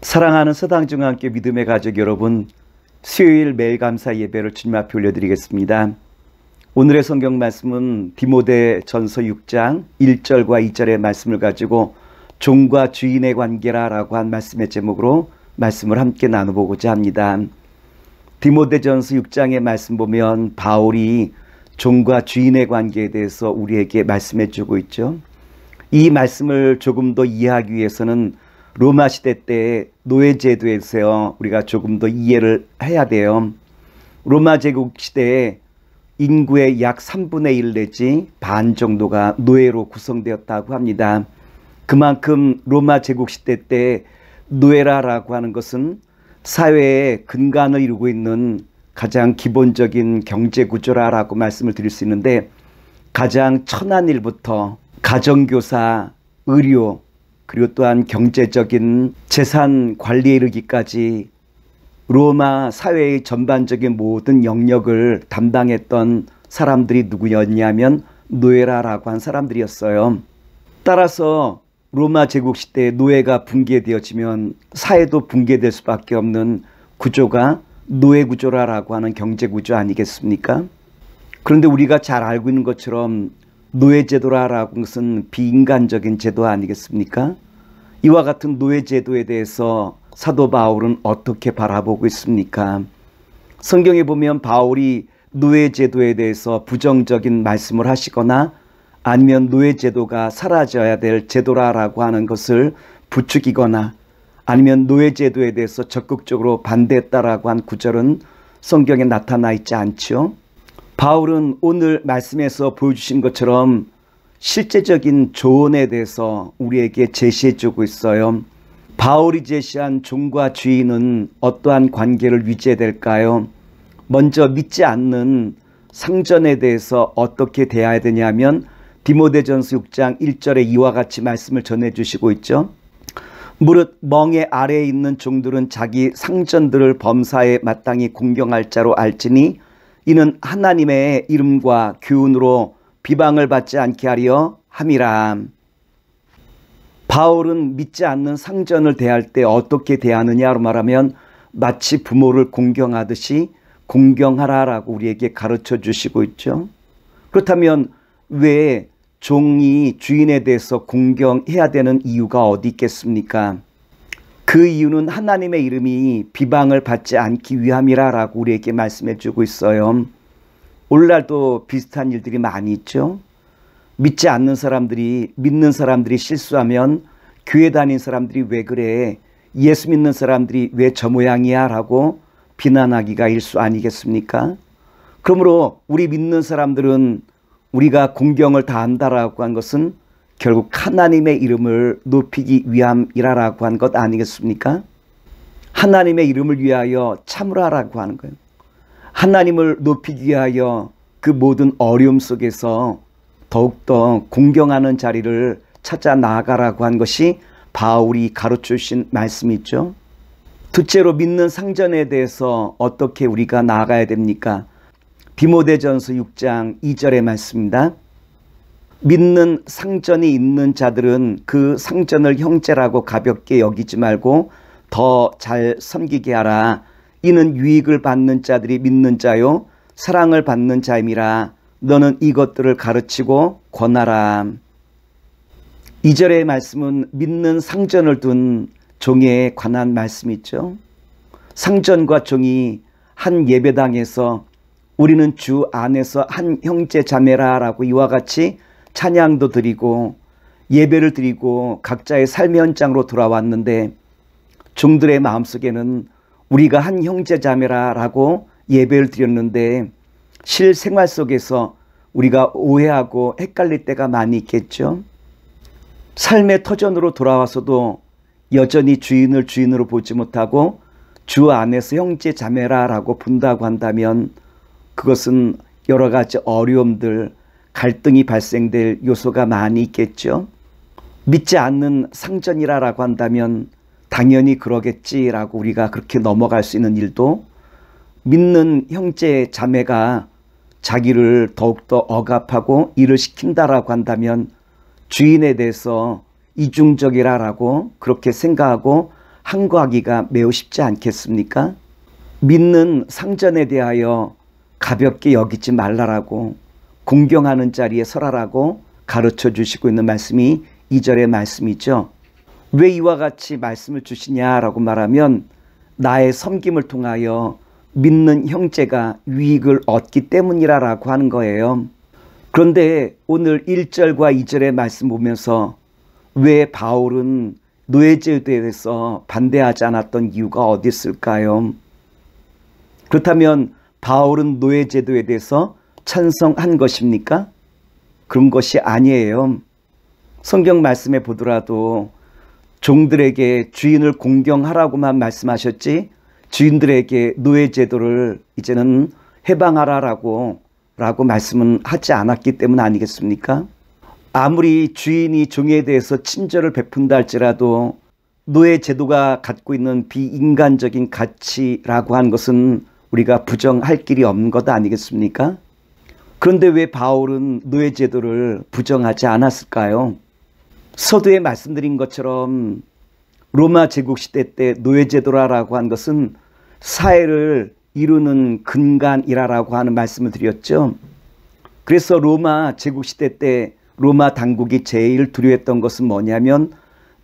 사랑하는 서당중앙교회 믿음의 가족 여러분, 수요일 매일 감사 예배를 주님 앞에 올려드리겠습니다. 오늘의 성경 말씀은 디모데전서 6장 1절과 2절의 말씀을 가지고 종과 주인의 관계라 라고 한 말씀의 제목으로 말씀을 함께 나눠보고자 합니다. 디모데전서 6장의 말씀 보면 바울이 종과 주인의 관계에 대해서 우리에게 말씀해 주고 있죠. 이 말씀을 조금 더 이해하기 위해서는 로마 시대 때 노예제도에서 우리가 조금 더 이해를 해야 돼요. 로마 제국 시대에 인구의 약 3분의 1 내지 반 정도가 노예로 구성되었다고 합니다. 그만큼 로마 제국 시대 때 노예라고 하는 것은 사회의 근간을 이루고 있는 가장 기본적인 경제 구조라고 말씀을 드릴 수 있는데, 가장 천한 일부터 가정교사, 의료, 그리고 또한 경제적인 재산 관리에 이르기까지 로마 사회의 전반적인 모든 영역을 담당했던 사람들이 누구였냐면 노예라고 한 사람들이었어요. 따라서 로마 제국 시대에 노예가 붕괴되어지면 사회도 붕괴될 수밖에 없는 구조가 노예 구조라고 하는 경제 구조 아니겠습니까? 그런데 우리가 잘 알고 있는 것처럼 노예제도라고 하는 것은 비인간적인 제도 아니겠습니까? 이와 같은 노예제도에 대해서 사도 바울은 어떻게 바라보고 있습니까? 성경에 보면 바울이 노예제도에 대해서 부정적인 말씀을 하시거나 아니면 노예제도가 사라져야 될 제도라고 하는 것을 부추기거나 아니면 노예제도에 대해서 적극적으로 반대했다라고 한 구절은 성경에 나타나 있지 않죠. 바울은 오늘 말씀에서 보여주신 것처럼 실제적인 조언에 대해서 우리에게 제시해 주고 있어요. 바울이 제시한 종과 주인은 어떠한 관계를 유지해야 될까요? 먼저 믿지 않는 상전에 대해서 어떻게 대해야 되냐면 디모데전서 6장 1절에 이와 같이 말씀을 전해주시고 있죠. 무릇 멍에 아래에 있는 종들은 자기 상전들을 범사에 마땅히 공경할 자로 알지니 이는 하나님의 이름과 교훈으로 비방을 받지 않게 하려 함이라. 바울은 믿지 않는 상전을 대할 때 어떻게 대하느냐로 말하면 마치 부모를 공경하듯이 공경하라라고 우리에게 가르쳐 주시고 있죠. 그렇다면 왜 종이 주인에 대해서 공경해야 되는 이유가 어디 있겠습니까? 그 이유는 하나님의 이름이 비방을 받지 않기 위함이라고 우리에게 말씀해 주고 있어요. 오늘날도 비슷한 일들이 많이 있죠. 믿지 않는 사람들이, 믿는 사람들이 실수하면 교회 다닌 사람들이 왜 그래? 예수 믿는 사람들이 왜 저 모양이야? 라고 비난하기가 일수 아니겠습니까? 그러므로 우리 믿는 사람들은 우리가 공경을 다한다라고 한 것은 결국 하나님의 이름을 높이기 위함이라고 한 것 아니겠습니까? 하나님의 이름을 위하여 참으라라고 하는 거예요. 하나님을 높이기 위하여 그 모든 어려움 속에서 더욱더 공경하는 자리를 찾아 나아가라고 한 것이 바울이 가르쳐 주신 말씀이죠. 둘째로 믿는 상전에 대해서 어떻게 우리가 나아가야 됩니까? 디모데전서 6장 2절의 말씀입니다. 믿는 상전이 있는 자들은 그 상전을 형제라고 가볍게 여기지 말고 더 잘 섬기게 하라. 이는 유익을 받는 자들이 믿는 자요 사랑을 받는 자임이라. 너는 이것들을 가르치고 권하라. 2절의 말씀은 믿는 상전을 둔 종에 관한 말씀이죠. 상전과 종이 한 예배당에서 우리는 주 안에서 한 형제 자매라 라고 이와 같이 찬양도 드리고 예배를 드리고 각자의 삶의 현장으로 돌아왔는데, 종들의 마음속에는 우리가 한 형제 자매라 라고 예배를 드렸는데 실생활 속에서 우리가 오해하고 헷갈릴 때가 많이 있겠죠. 삶의 터전으로 돌아와서도 여전히 주인을 주인으로 보지 못하고 주 안에서 형제 자매라 라고 본다고 한다면 그것은 여러 가지 어려움들, 갈등이 발생될 요소가 많이 있겠죠. 믿지 않는 상전이라고 한다면 당연히 그러겠지라고 우리가 그렇게 넘어갈 수 있는 일도, 믿는 형제 자매가 자기를 더욱더 억압하고 일을 시킨다라고 한다면 주인에 대해서 이중적이라고 그렇게 생각하고 항거하기가 매우 쉽지 않겠습니까? 믿는 상전에 대하여 가볍게 여기지 말라라고, 공경하는 자리에 서라라고 가르쳐 주시고 있는 말씀이 2절의 말씀이죠. 왜 이와 같이 말씀을 주시냐라고 말하면 나의 섬김을 통하여 믿는 형제가 유익을 얻기 때문이라고 하는 거예요. 그런데 오늘 1절과 2절의 말씀 보면서 왜 바울은 노예제도에 대해서 반대하지 않았던 이유가 어디 있을까요? 그렇다면 바울은 노예제도에 대해서 찬성한 것입니까? 그런 것이 아니에요. 성경 말씀에 보더라도 종들에게 주인을 공경하라고만 말씀하셨지 주인들에게 노예제도를 이제는 해방하라라고 말씀은 하지 않았기 때문 아니겠습니까? 아무리 주인이 종에 대해서 친절을 베푼다 할지라도 노예제도가 갖고 있는 비인간적인 가치라고 하는 것은 우리가 부정할 길이 없는 것 아니겠습니까? 그런데 왜 바울은 노예제도를 부정하지 않았을까요? 서두에 말씀드린 것처럼 로마 제국시대 때 노예제도라고 한 것은 사회를 이루는 근간이라고 하는 말씀을 드렸죠. 그래서 로마 제국시대 때 로마 당국이 제일 두려워했던 것은 뭐냐면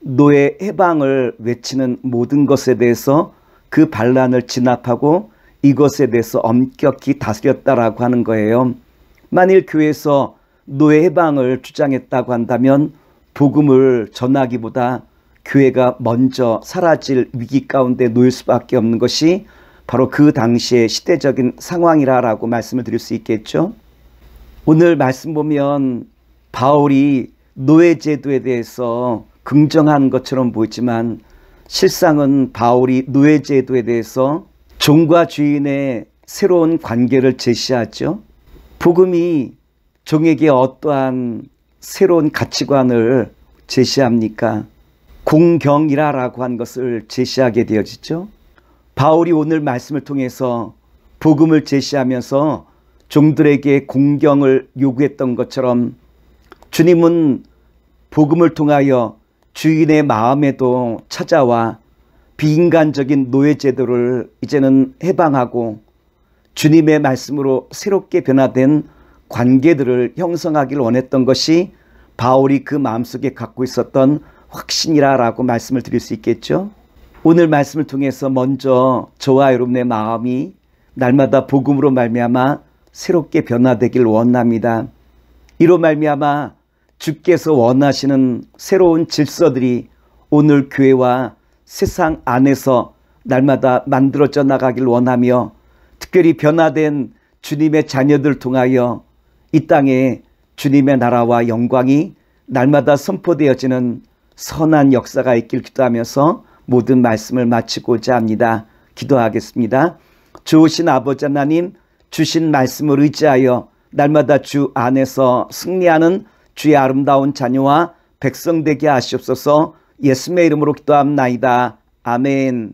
노예 해방을 외치는 모든 것에 대해서 그 반란을 진압하고 이것에 대해서 엄격히 다스렸다라고 하는 거예요. 만일 교회에서 노예 해방을 주장했다고 한다면 복음을 전하기보다 교회가 먼저 사라질 위기 가운데 놓일 수밖에 없는 것이 바로 그 당시의 시대적인 상황이라고 말씀을 드릴 수 있겠죠. 오늘 말씀 보면 바울이 노예제도에 대해서 긍정하는 것처럼 보이지만 실상은 바울이 노예제도에 대해서 종과 주인의 새로운 관계를 제시하죠. 복음이 종에게 어떠한 새로운 가치관을 제시합니까? 공경이라고 한 것을 제시하게 되어지죠. 바울이 오늘 말씀을 통해서 복음을 제시하면서 종들에게 공경을 요구했던 것처럼 주님은 복음을 통하여 주인의 마음에도 찾아와 비인간적인 노예제도를 이제는 해방하고 주님의 말씀으로 새롭게 변화된 관계들을 형성하기를 원했던 것이 바울이 그 마음속에 갖고 있었던 확신이라고 말씀을 드릴 수 있겠죠. 오늘 말씀을 통해서 먼저 저와 여러분의 마음이 날마다 복음으로 말미암아 새롭게 변화되길 원합니다. 이로 말미암아 주께서 원하시는 새로운 질서들이 오늘 교회와 세상 안에서 날마다 만들어져 나가길 원하며 특별히 변화된 주님의 자녀들 통하여 이 땅에 주님의 나라와 영광이 날마다 선포되어지는 선한 역사가 있길 기도하면서 모든 말씀을 마치고자 합니다. 기도하겠습니다. 좋으신 아버지 하나님, 주신 말씀을 의지하여 날마다 주 안에서 승리하는 주의 아름다운 자녀와 백성 되게 하시옵소서. 예수님의 이름으로 기도합나이다. 아멘.